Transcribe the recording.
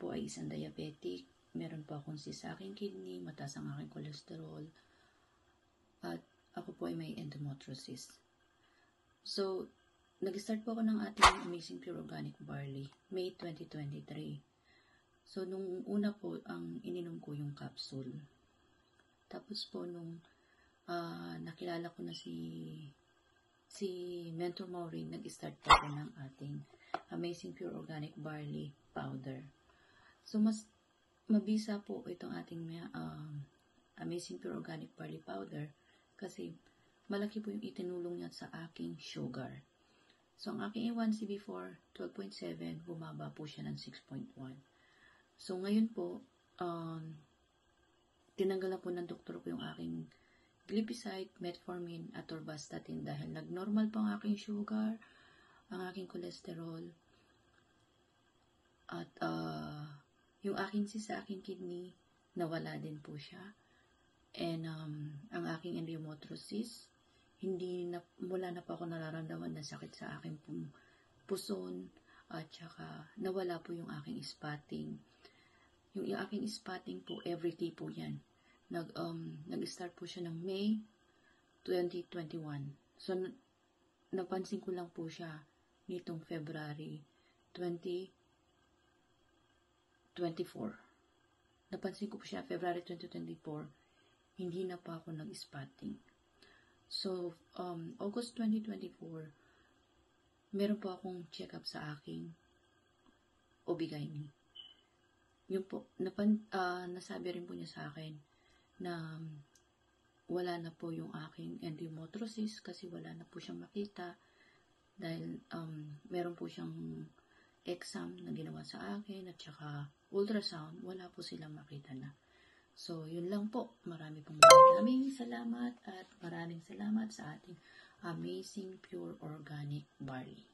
po ay isang diabetic, meron po akong cyst sa aking kidney, mataas ang aking cholesterol, at ako po ay may endometriosis. So, nag-start po ako ng ating Amazing Pure Organic Barley, May 2023. So, nung una po, ang ininom ko yung capsule. Tapos po, nung nakilala ko na si Mentor Maureen, nag-start po ako ng ating Amazing Pure Organic Barley Powder. So, mas mabisa po itong ating Amazing Pure Organic Barley Powder kasi malaki po yung itinulong niya sa aking sugar. So, ang aking A1C before, 12.7, bumaba po siya ng 6.1. So, ngayon po, tinanggal na po ng doktor ko yung aking glipizide, metformin, at atorvastatin dahil nag-normal po ang aking sugar, ang aking cholesterol, at yung aking cyst sa aking kidney, nawala din po siya. And ang aking endometriosis, wala na po ako nararamdaman na sakit sa aking puson, at saka nawala po yung aking spotting. Yung aking spotting po, everyday po yan. Nag-start po siya ng May 2021. So, napansin ko lang po siya nitong February 2024. Napansin ko po siya February 2024, hindi na pa ako nag-spotting. So, August 2024, meron po akong check-up sa aking OB-GYN. Yun po, nasabi rin po niya sa akin na wala na po yung aking endometriosis kasi wala na po siyang makita dahil meron po siyang exam na ginawa sa akin at saka ultrasound, wala po silang makita na. So, yun lang po. Maraming salamat at maraming salamat sa ating Amazing Pure Organic Barley.